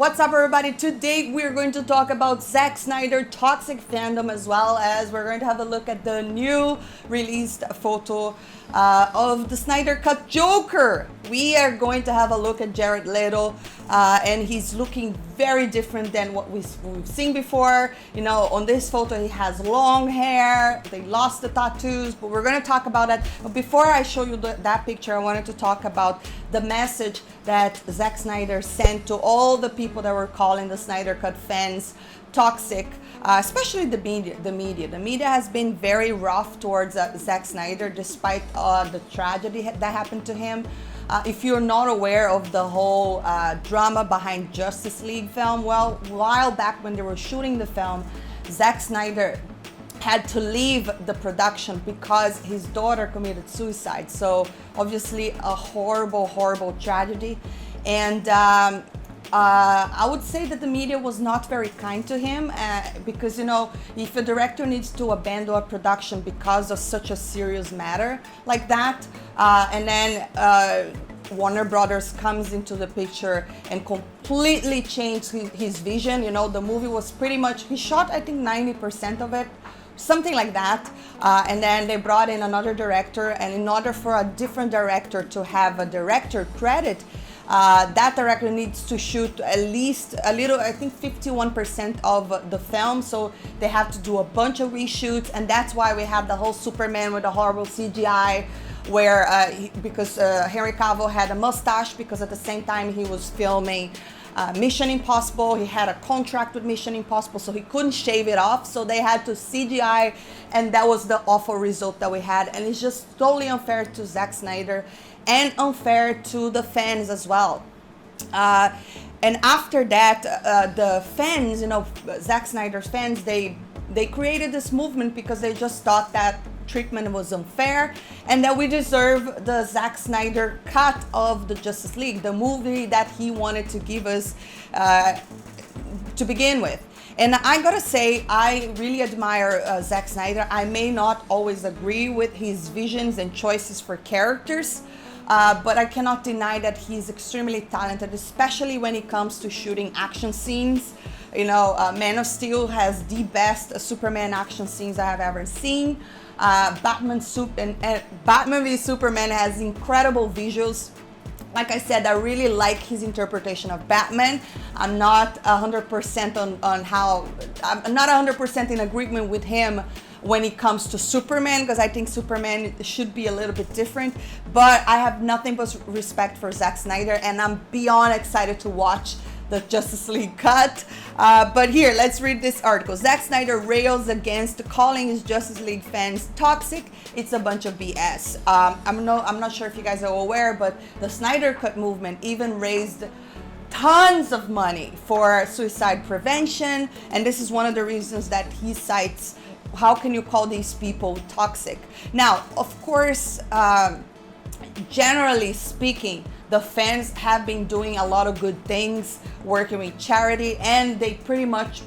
What's up, everybody? Today we're going to talk about Zack Snyder toxic fandom, as well as we're going to have a look at the new released photo of the Snyder Cut Joker. We are going to have a look at Jared Leto, and he's looking very different than what we've seen before. You know, on this photo he has long hair, they lost the tattoos, but we're going to talk about that. But before I show you that picture, I wanted to talk about the message that Zack Snyder sent to all the people that were calling the Snyder Cut fans toxic, especially the media. The media has been very rough towards Zack Snyder, despite the tragedy that happened to him. If you're not aware of the whole drama behind Justice League film, well, a while back when they were shooting the film, Zack Snyder had to leave the production because his daughter committed suicide. So obviously a horrible tragedy. And I would say that the media was not very kind to him because, you know, if a director needs to abandon a production because of such a serious matter like that, and then Warner Brothers comes into the picture and completely changed his vision. You know, the movie was pretty much, he shot I think 90% of it, something like that, and then they brought in another director, and in order for a different director to have a director credit, that director needs to shoot at least a little, I think 51% of the film, so they have to do a bunch of reshoots. And that's why we have the whole Superman with the horrible CGI, where because Henry Cavill had a mustache because at the same time he was filming Mission Impossible. He had a contract with Mission Impossible, so he couldn't shave it off, so they had to CGI, and that was the awful result that we had. And it's just totally unfair to Zack Snyder and unfair to the fans as well. And after that, the fans, you know, Zack Snyder's fans, they created this movement because they just thought that treatment was unfair and that we deserve the Zack Snyder cut of the Justice League, the movie that he wanted to give us to begin with. And I gotta say, I really admire Zack Snyder. I may not always agree with his visions and choices for characters, but I cannot deny that he's extremely talented, especially when it comes to shooting action scenes. You know, Man of Steel has the best Superman action scenes I have ever seen. Batman v Superman has incredible visuals. Like I said, I really like his interpretation of Batman. I'm not 100% on how, I'm not 100% in agreement with him when it comes to Superman, because I think Superman should be a little bit different. But I have nothing but respect for Zack Snyder, and I'm beyond excited to watch the Justice League cut. But here, let's read this article. Zack Snyder rails against calling his Justice League fans toxic. It's a bunch of BS. I'm not sure if you guys are aware, but the Snyder Cut movement even raised tons of money for suicide prevention, and this is one of the reasons that he cites. How can you call these people toxic? Now, of course, generally speaking, the fans have been doing a lot of good things, working with charity, and they pretty much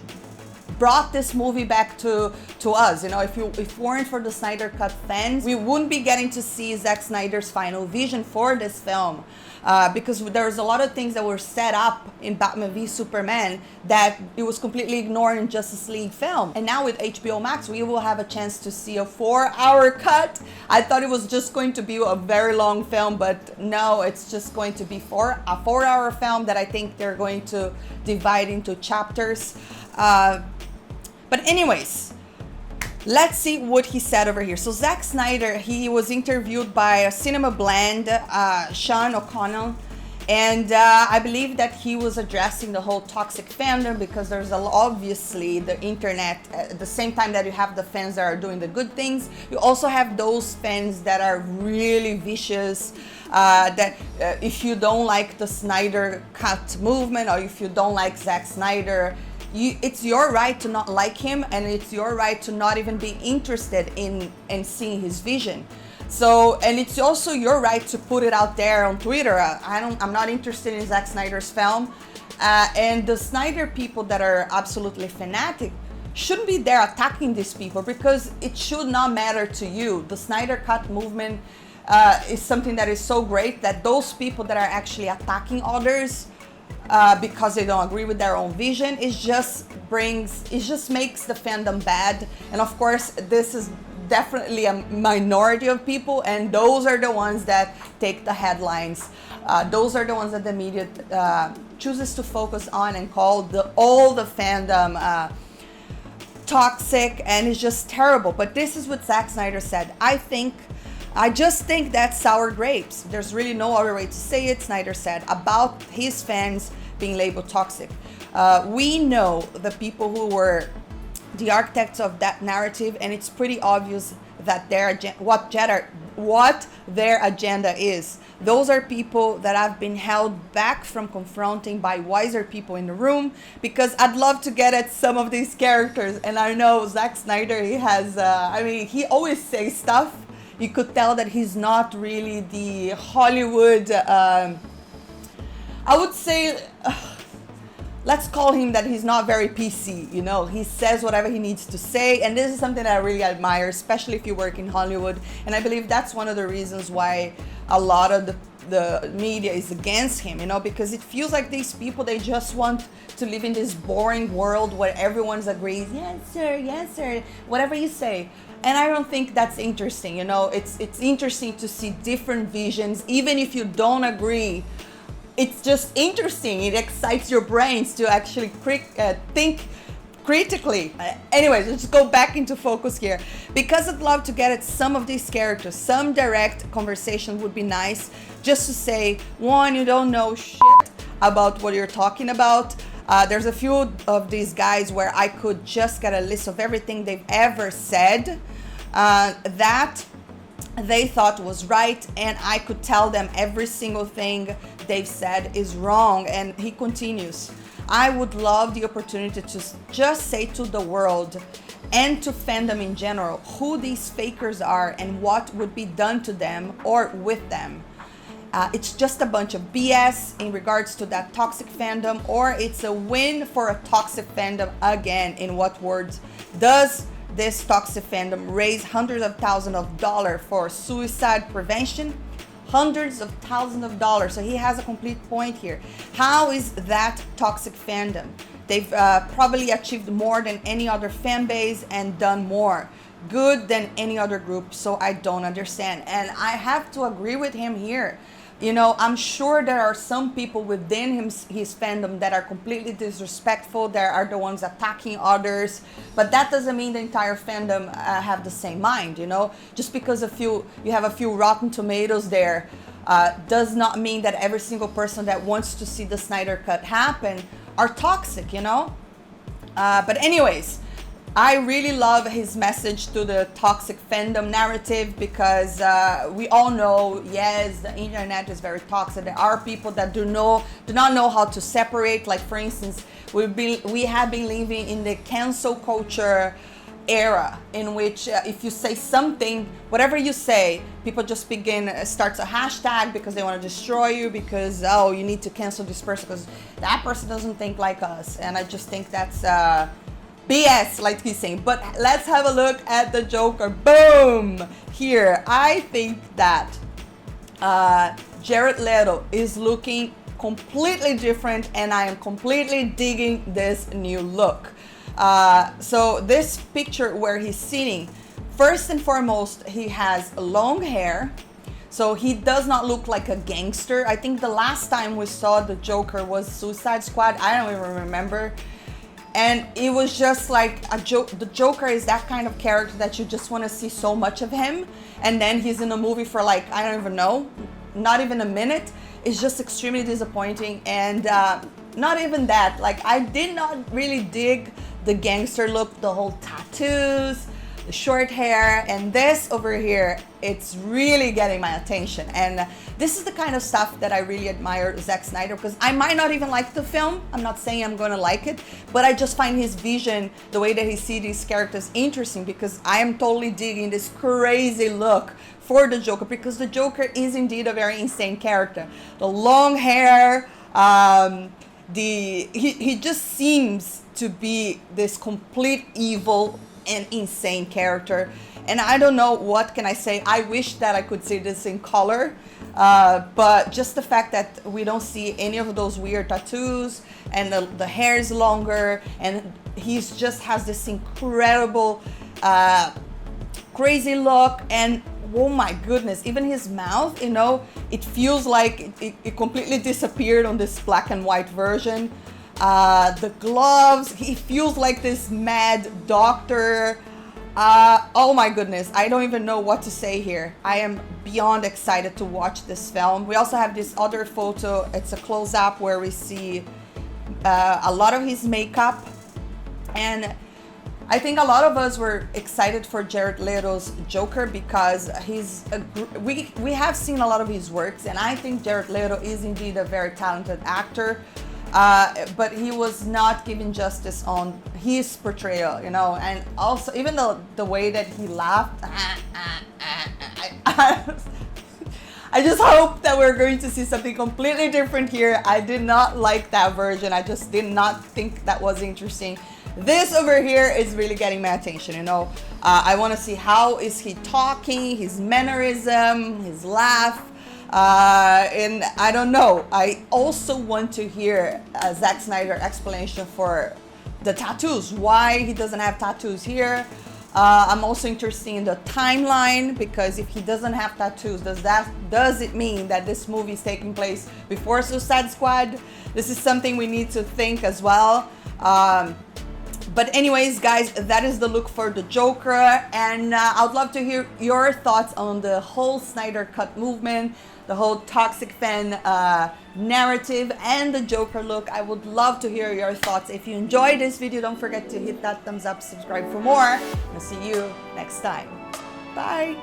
brought this movie back to us. You know, if it weren't for the Snyder Cut fans, we wouldn't be getting to see Zack Snyder's final vision for this film, because there's a lot of things that were set up in Batman v Superman that it was completely ignored in Justice League film. And now with HBO Max, we will have a chance to see a 4-hour cut. I thought it was just going to be a very long film, but no, it's just going to be a 4-hour film that I think they're going to divide into chapters. But anyways, let's see what he said over here. So Zack Snyder, he was interviewed by a Cinema Blend, Sean O'Connell, and I believe that he was addressing the whole toxic fandom, because there's obviously the internet, at the same time that you have the fans that are doing the good things, you also have those fans that are really vicious, that if you don't like the Snyder Cut movement, or if you don't like Zack Snyder, it's your right to not like him, and it's your right to not even be interested in seeing his vision. So, and it's also your right to put it out there on Twitter. I'm not interested in Zack Snyder's film, and the Snyder people that are absolutely fanatic shouldn't be there attacking these people, because it should not matter to you. The Snyder Cut movement is something that is so great that those people that are actually attacking others because they don't agree with their own vision. It just makes the fandom bad. And of course, this is definitely a minority of people, and those are the ones that take the headlines. Those are the ones that the media chooses to focus on and call all the fandom toxic, and it's just terrible. But this is what Zack Snyder said. I just think that's sour grapes. There's really no other way to say it. Snyder said about his fans being labeled toxic. We know the people who were the architects of that narrative, and it's pretty obvious that what their agenda is. Those are people that have been held back from confronting by wiser people in the room, because I'd love to get at some of these characters. And I know Zack Snyder, he has, he always says stuff. You could tell that he's not really the Hollywood, I would say, let's call him that he's not very PC, you know. He says whatever he needs to say, and this is something that I really admire, especially if you work in Hollywood. And I believe that's one of the reasons why a lot of the media is against him, you know, because it feels like these people, they just want to live in this boring world where everyone's agrees, yes sir, whatever you say. And I don't think that's interesting, you know. It's interesting to see different visions, even if you don't agree. It's just interesting. It excites your brains to actually think critically. Anyways, let's go back into focus here, because I'd love to get at some of these characters. Some direct conversation would be nice, just to say, one, you don't know shit about what you're talking about. There's a few of these guys where I could just get a list of everything they've ever said that they thought was right, and I could tell them every single thing they've said is wrong. And he continues, I would love the opportunity to just say to the world and to fandom in general who these fakers are and what would be done to them or with them. It's just a bunch of BS in regards to that toxic fandom, or it's a win for a toxic fandom again. In what words? Does this toxic fandom raise hundreds of thousands of dollars for suicide prevention? Hundreds of thousands of dollars. So he has a complete point here. How is that toxic fandom? They've probably achieved more than any other fan base and done more good than any other group. So I don't understand. And I have to agree with him here. You know, I'm sure there are some people within his fandom that are completely disrespectful. There are the ones attacking others, but that doesn't mean the entire fandom have the same mind, you know? Just because you have a few Rotten Tomatoes there does not mean that every single person that wants to see the Snyder Cut happen are toxic, you know? But anyways, I really love his message to the toxic fandom narrative, because we all know, yes, the internet is very toxic. There are people that do not know how to separate. Like, for instance, we have been living in the cancel culture era, in which if you say something, whatever you say, people just starts a hashtag because they want to destroy you, because, oh, you need to cancel this person because that person doesn't think like us. And I just think that's BS, like he's saying. But let's have a look at the Joker. Boom! Here, I think that Jared Leto is looking completely different, and I am completely digging this new look. So this picture where he's sitting, first and foremost, he has long hair. So he does not look like a gangster. I think the last time we saw the Joker was Suicide Squad. I don't even remember. And it was just like a joke. The Joker is that kind of character that you just want to see so much of him. And then he's in a movie for like, I don't even know, not even a minute. It's just extremely disappointing. And not even that, like, I did not really dig the gangster look, the whole tattoos, the short hair, and this over here, it's really getting my attention. And this is the kind of stuff that I really admire Zack Snyder, because I might not even like the film. I'm not saying I'm gonna like it, but I just find his vision, the way that he sees these characters, interesting, because I am totally digging this crazy look for the Joker, because the Joker is indeed a very insane character. The long hair, he just seems to be this complete evil and insane character. And I don't know, what can I say? I wish that I could see this in color. But just the fact that we don't see any of those weird tattoos, and the hair is longer, and he's just has this incredible crazy look. And oh my goodness, even his mouth, you know, it feels like it completely disappeared on this black and white version. The gloves, he feels like this mad doctor. Oh my goodness, I don't even know what to say here. I am beyond excited to watch this film. We also have this other photo. It's a close-up where we see a lot of his makeup, and I think a lot of us were excited for Jared Leto's Joker because we have seen a lot of his works, and I think Jared Leto is indeed a very talented actor. But he was not given justice on his portrayal, you know, and also even the way that he laughed. I just hope that we're going to see something completely different here. I did not like that version. I just did not think that was interesting. This over here is really getting my attention, you know. I want to see how is he talking, his mannerism, his laugh. And I don't know. I also want to hear Zack Snyder explanation for the tattoos. Why he doesn't have tattoos here. I'm also interested in the timeline, because if he doesn't have tattoos, does it mean that this movie is taking place before Suicide Squad? This is something we need to think as well. But anyways, guys, that is the look for the Joker, and I'd love to hear your thoughts on the whole Snyder Cut movement, the whole toxic fan narrative, and the Joker look. I would love to hear your thoughts. If you enjoyed this video, don't forget to hit that thumbs up, subscribe for more. I'll see you next time. Bye!